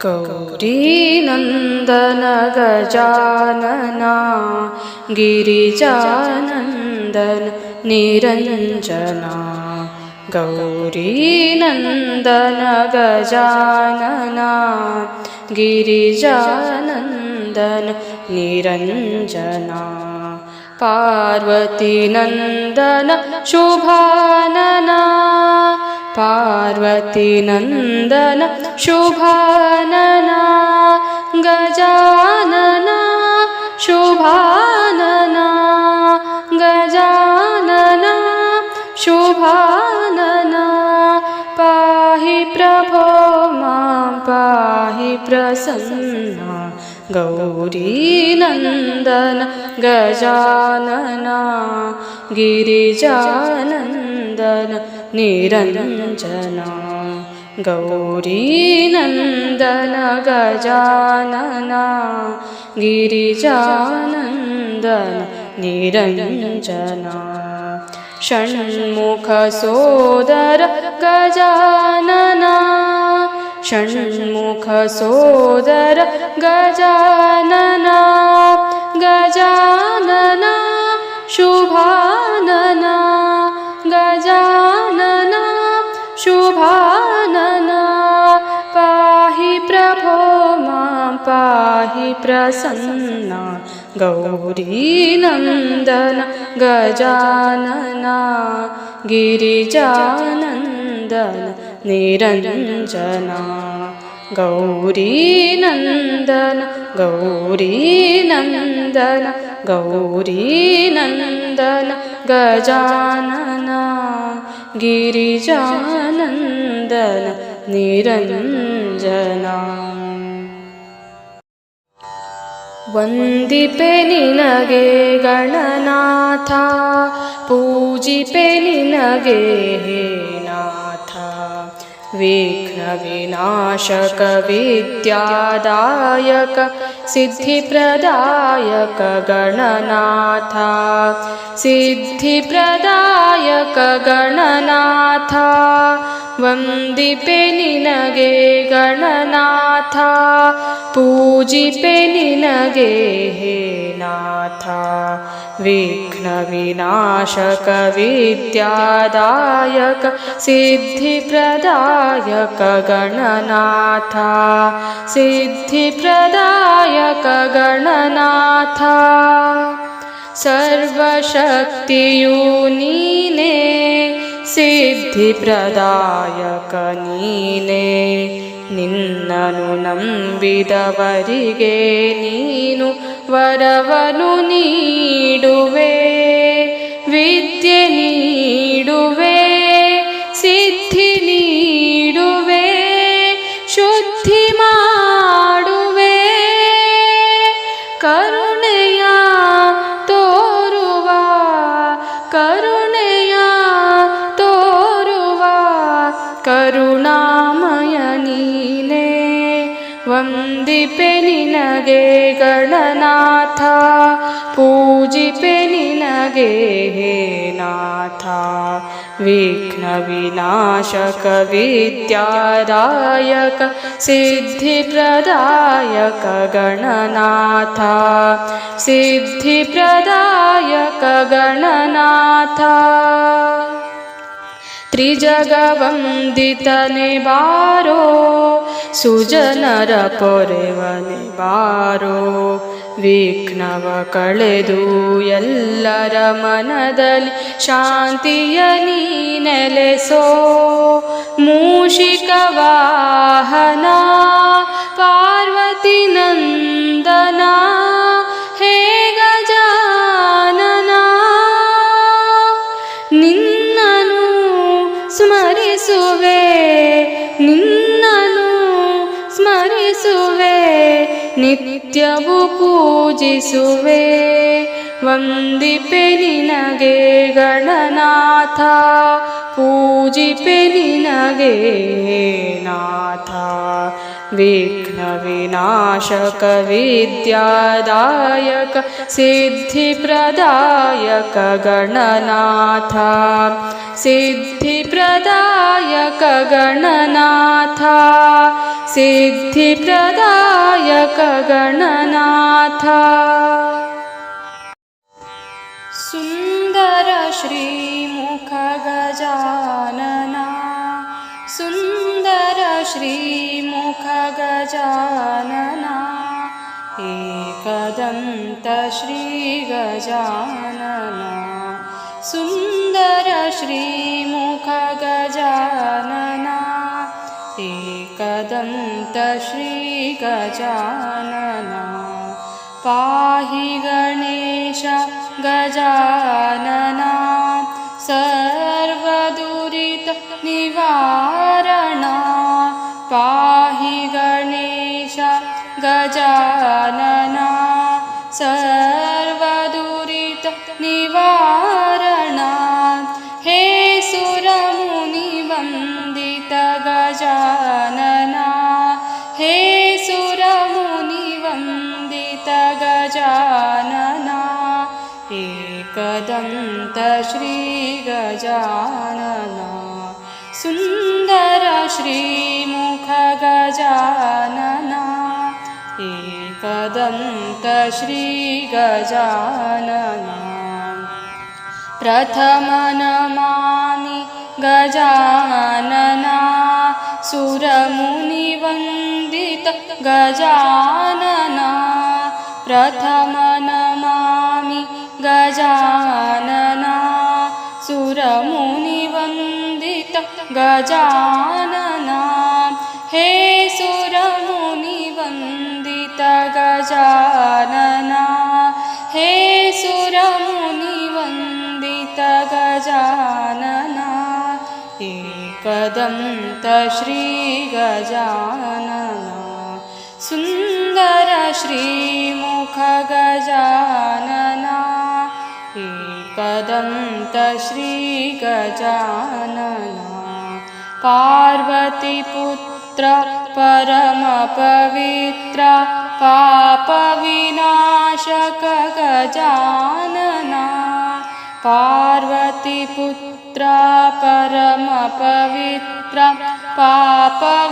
ಗೌರೀನಂದನ ಗಜಾನನ ಗಿರಿಜಾನಂದನ ನಿರಂಜನ. ಗೌರೀನಂದನ ಗಜಾನನ ಗಿರಿಜಾನಂದನ ನಿರಂಜನ. ಪಾರ್ವತಿ ನಂದನ ಶುಭಾನನ ಪಾರ್ವತಿ ನಂದನ ಶುಭಾನನ. ಗಜಾನನ ಶುಭಾನನ ಗಜಾನನ ಶುಭಾನನ. ಪಾಹಿ ಪ್ರಭೋ ಮಾಂ ಪಾಹಿ ಪ್ರಸನ್ನ. ಗೌರೀನಂದನ ಗಜಾನನ ಗಿರಿಜಾನಂದನ ನಿರಂಜನ. ಗೌರೀನಂದನ ಗಜಾನನ ಗಿರಿಜಾನಂದನ ನಿರಂಜನ. ಷಣ್ಮುಖ ಸೋದರ ಗಜಾನನ ಷಣ್ಮುಖ ಸೋದರ ಗಜಾನನ. ಗಜಾನನ ಶುಭಾನನ ಗಜಾನನ ಶುಭಾನನ. ಪಾಹಿ ಪ್ರಭೋ ಮಾಂ ಪಾಹಿ ಪ್ರಸನ್ನ. ಗೌರೀನಂದನ ಗಜಾನನ ಗಿರಿಜಾನಂದನ ನಿರಂಜನ. ಗೌರೀನಂದನ ಗೌರೀನಂದನ ಗೌರೀನಂದನ ಗಜಾನನ ಗಿರಿಜಾನಂದನ ನಿರಂಜನ. ವಂದಿಪೆ ನಿನಗೆ ಗಣನಾಥ ಪೂಜಿಪೆ ನಿನಗೆ ಹೇ ನಾಥ. ವಿಘ್ನ ವಿನಾಶಕ ವಿದ್ಯಾದಾಯಕ ಸಿದ್ಧಿಪ್ರದಾಯಕ ಗಣನಾಥ. ಸಿದ್ಧಿಪ್ರದಾಯಕ ಗಣನಾಥ ವಂದಿಪೆ ನಿನಗೆ ಗಣನಾಥ ಪೂಜಿಪೆ ನಿನಗೆ ಹೇ ನಾಥ. ವಿಘ್ನ ವಿನಾಶಕ ವಿದ್ಯಾದಾಯಕ ಸಿದ್ಧಿಪ್ರದಾಯಕ ಗಣನಾಥ. ಸಿದ್ಧಿಪ್ರದಾಯಕ ಗಣನಾಥ. ಸರ್ವಶಕ್ತಿಯು ನೀನೇ ಸಿದ್ಧಿಪ್ರದಾಯಕ ನೀನೇ. ನಿನ್ನನು ನಂಬಿದವರಿಗೆ ನೀನು ವರವನು ನೀಡುವೆ. ವಿದ್ಯೆ ನೀಡುವೆ ಸಿದ್ಧಿ ನೀಡುವೆ ಶುದ್ಧಿ ಮಾಡುವೆ. ಕರುಣೆಯ ತೋರುವ ಕರುಣೆಯ ತೋರುವ ಕರುಣಾಮಯ ನೀನೇ. ವಂದಿಪೆ ನಿನಗೆ ಗಣನಾಥ ಪೂಜಿಪೆ ನಿನಗೆ ಹೇ ನಾಥ. ವಿಘ್ನ ವಿನಾಶಕ ವಿದ್ಯಾದಾಯಕ ಸಿದ್ಧಿಪ್ರದಾಯಕ ಗಣನಾಥ. ಸಿದ್ಧಿಪ್ರದಾಯಕ ಗಣನಾಥ. ತ್ರಿಜಗವಂದಿತನೆ ಬಾರೋ ಸುಜನರ ಪೊರೆವನೆ ಬಾರೋ. ವಿಘ್ನವ ಕಳೆದು ಎಲ್ಲರ ಮನದಲ್ಲಿ ಶಾಂತಿಯ ನೀ ನೆಲೆಸೋ. ಮೂಷಿಕ ವಾಹನ ಪಾರ್ವತಿ ನಂದನ ಹೇ ಗಜಾನನ. ನಿನ್ನನು ಸ್ಮರಿಸುವೆ ನಿನ್ನನು ಸ್ಮರಿಸುವೆ ನಿತ್ಯವೂ ಪೂಜಿಸುವೆ. ವಂದಿಪೆ ನಿನಗೆ ಗಣನಾಥ ಪೂಜಿಪೆ ನಿನಗೆ ನಾಥ. विघ्नविनाशक विद्यादायक सिद्धिप्रदायक गणनाथ सिद्धिप्रदायक गणनाथ सिद्धिप्रदायक गणनाथ सुन्दर श्रीमुख गजानना सुन्दर श्रीमुख गजानना एकदन्त श्रीगजानना सुन्दर श्रीमुख गजानना एकदन्त श्रीगजानना पाहि गणेश गजानना सर्वदुरित निवारणा पाहि गणेश गजानना सर्वदुरित निवारणा हे सुरमुनिवन्दित गजानना हे सुरमुनिवन्दित गजानना एकदन्त श्रीगजानना सुन्दर श्रीमुख गजानना एकदन्त श्रीगजानना प्रथम नमामि गजानना सुरमुनिवन्दित गजानना प्रथम नमामि गजानना सुरमुनिवन्दित गजानना हे सुरमुनिवन्दित गजानना हे सुरमुनिवन्दित गजानना एकदन्त श्रीगजानना सुन्दर श्रीमुख गजानना एकदन्त श्रीगजानना पार्वतीपुत्र परमपवित्र पापविनाशक गजानना पार्वतीपुत्र परमपवित्र पापविनाशक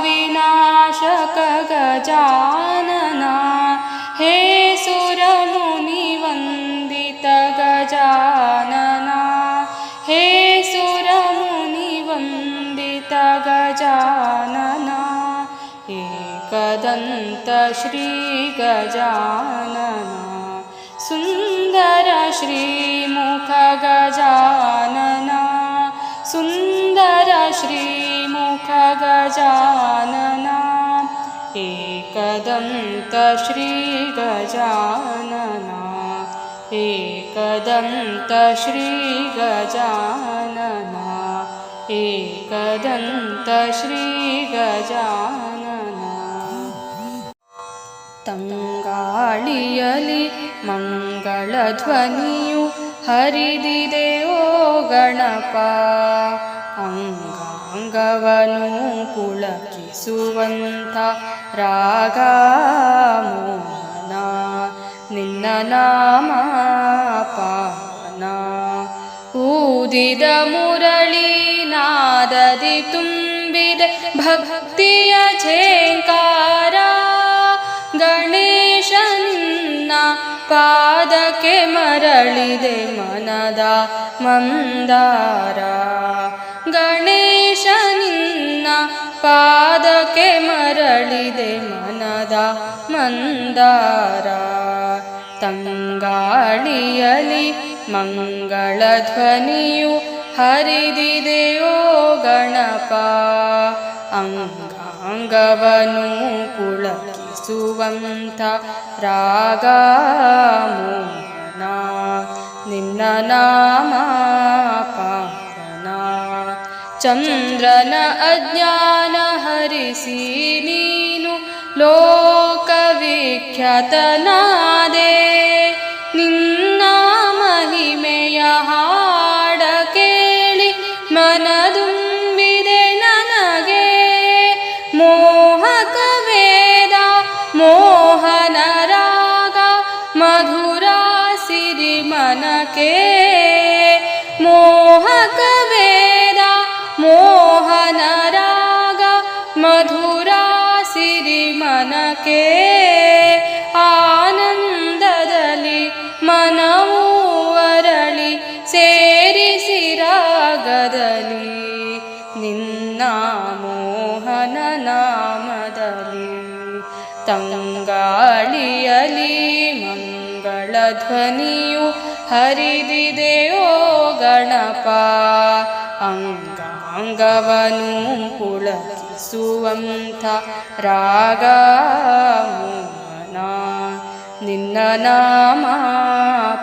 गजानना हे सुरमुनिवन्दित गजानना हे सुरमुनिवन्दित गजानना एकदन्त श्रीगजानना सुन्दर श्रीमुख गजानना सुन्दर श्रीमुख गजानना एकदन्त श्रीगजानना एकदन्त श्रीगजानना एकदन्त श्रीगजानना ತಂಗಾಳಿಯಲಿ ಮಂಗಳಧ್ವನಿಯು ಹರಿದಿದೆ ಓ ಗಣಪ ಅಂಗಾಂಗವನು ಪುಳಕಿಸುವಂಥ ರಾಗ ಮೋಹನ ನಿನ್ನ ನಾಮ ಪಾವನ ಊದಿದ ಮುರಳಿ ನಾದದಿ ತುಂಬಿದೆ ಭಕ್ತಿಯ ಝೇಂಕಾರ ಗಣೇಶ ನಿನ್ನ ಪಾದಕ್ಕೆ ಮರಳಿದೆ ಮನದ ಮಂದಾರ ಗಣೇಶ ನಿನ್ನ ಪಾದಕ್ಕೆ ಮರಳಿದೆ ಮನದ ಮಂದಾರ ತಂಗಾಳಿಯಲಿ ಮಂಗಳ ಧ್ವನಿಯು ಹರಿದಿದೆ ಓ ಗಣಪ ಅಂಗಾಂಗವನು ಪುಳಕಿಸುವಂಥ ರಾಗ ಮೋಹನ ನಿನ್ನ ನಾಮ ಪಾವನ ಚಂದ್ರನ ಅಜ್ಞಾನ ಹರಿಸಿ ನೀನು ಲೋಕವಿಖ್ಯಾತನಾದೆ ನಿನ್ನ ಮಹಿಮೆಯ ಹಾಡ ಕೇಳಿ ಮನದುಂಬಿದೆ ನನಗೆ ಮೋಹಕವೇ मनके मोहक वेद मोहन राग मधुरा सिरि मनके आनंददली मनवू अरಳಿ ಸೇರಿಸಿ ರಾಗದಲ್ಲಿ ನಿನ್ನ ಮೋಹನ ನಾಮದಲ್ಲಿ ತಂಗಾಳಿಯಲಿ ಮಂಗಳ ಧ್ವನಿಯು ಹರಿದಿದೆಯೋ ಗಣಪ ಅಂಗಾಂಗವನು ಪುಳಕಿಸುವಂಥ ರಾಗ ಮೋಹನ ನಿನ್ನ ನಾಮ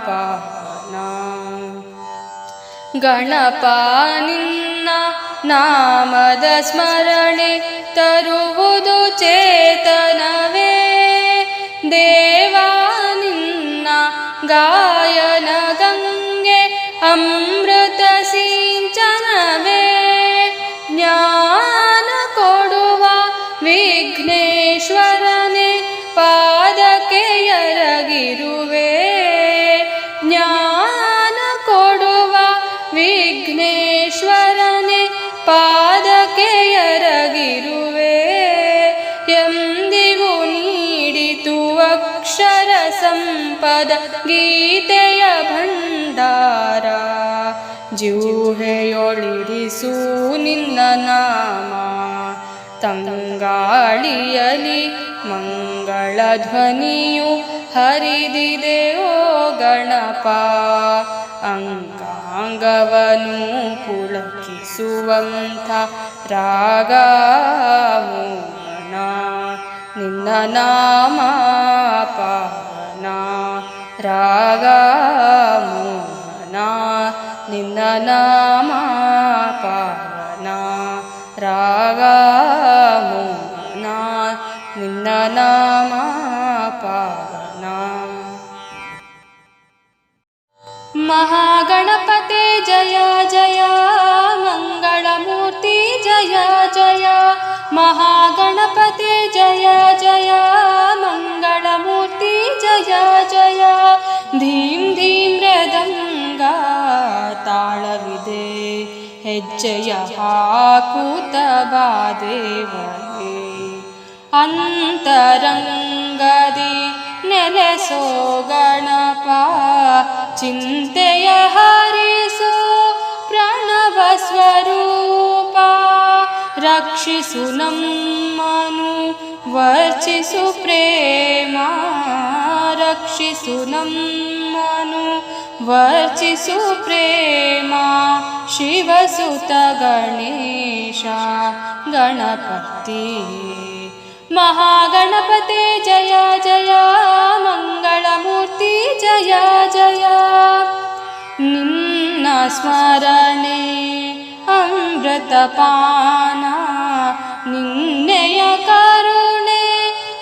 ಪಾವನ ಗಣಪ ನಿನ್ನ ನಾಮದ ಸ್ಮರಣೆ ತರುವುದು ಚೇತನವೇ ದೇವಾ ನಿನ್ನ ಗಾಯನ ಗಂಗೆ ಅಮೃತ ಸಿಂಚನವೇ ಜ್ಞಾನ ಕೊಡುವ ವಿಘ್ನೇಶ್ವರನೇ ಪಾದಕ್ಕೆ ಎರಗಿರುವೆ ಜ್ಞಾನ ಕೊಡುವ ವಿಘ್ನೇಶ್ವರನೇ ಪಾದಕ್ಕೆ ಎರಗಿರುವೆ ಎಂದಿಗೂ ನೀಡಿತು ಅಕ್ಷರ ಸಂಪದ ಗೀತೆಯ ಭಂಡಾರ ಜಿಹ್ವೆಯೊಳಿರಿಸು ನಿನ್ನ ನಾಮ ತಂಗಾಳಿಯಲಿ ಮಂಗಳ ಧ್ವನಿಯು ಹರಿದಿದೆಯೋ ಗಣಪ ಅಂಗಾಂಗವನು ಪುಳಕಿಸುವಂಥ ರಾಗ ಮೋಹನ ನಿನ್ನ ನಾಮ ಪಾವನ ರಾಗ ಮೋಹನ ನಿನ್ನ ನಾಮ ಪಾವನ ರಾಗ ಮೋಹನ ನಿನ್ನ ನಾಮ ಪಾವನ महागणपते जय जय मंगलमूर्ति जय जय महागणपते जय जय मंगलमूर्ति जय जय धीं धीं मृदंग ताळविदे ಹೆಜ್ಜೆಯ ಹಾಕುತ್ತ ಬಾ ದೇವನೇ ಅಂತರಂಗದಿ ನೆಲೆಸೋ ಗಣಪ ಚಿಂತೆಯ ಹರಿಸೋ ಪ್ರಣವ ಸ್ವರೂಪ ರಕ್ಷಿಸು ನಮ್ಮನು ವರ್ಚಿಸು ಪ್ರೇಮ ರಕ್ಷಿಸು ನಮ್ಮನು ವರ್ಚಿಸು ಪ್ರೇಮ ಶಿವಸುತ ಗಣೇಶ ಗಣಪತಿ महागणपते जय जय मंगलमूर्ति जय जय निन्न स्मರಣೆ अमृतपान निन्ನೆಯ ಕರುಣೆ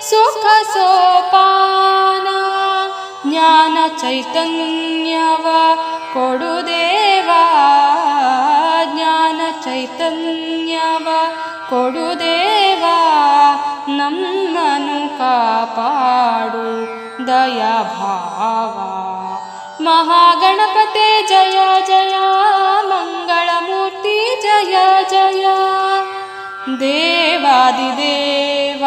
ಸುಖ ಸೋಪಾನ ಜ್ಞಾನ ಚೈತನ್ಯವ ಕೊಡು ದೇವಾ ಜ್ಞಾನ ಚೈತನ್ಯವ ಕೊಡು ದೇವಾ ನಮ್ಮನು ಕಾಪಾಡು ದಯಾಭಾವ महागणपते जय जय मंगलमूर्ति जय जय देवादिदेव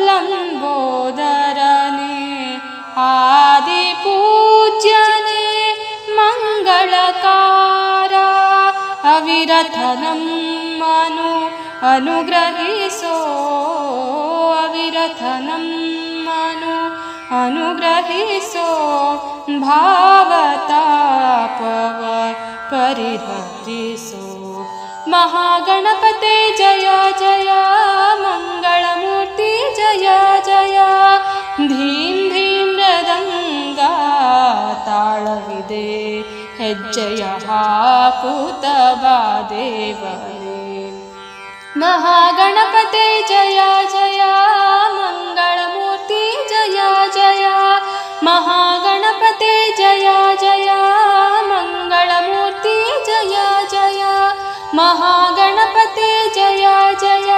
लंबोदरने आदिपूज्यने मंगलकार अविरत नಮ್ಮನು अनुग्रहिसो अविरत नಮ್ಮನು अनुग्रहिसो भावतापव परिहरिसो महागणपते जय जय मंगलमूर्ति जय जय धीं धीं मृदंग ताळविदे ಹೆಜ್ಜೆಯ ಹಾಕುತ್ತ ಬಾ ದೇವನೇ महागणपते जय जय मंगलमूर्ति जय जय महागणपते जय जय मंगलमूर्ति जय जय महागणपते जय जय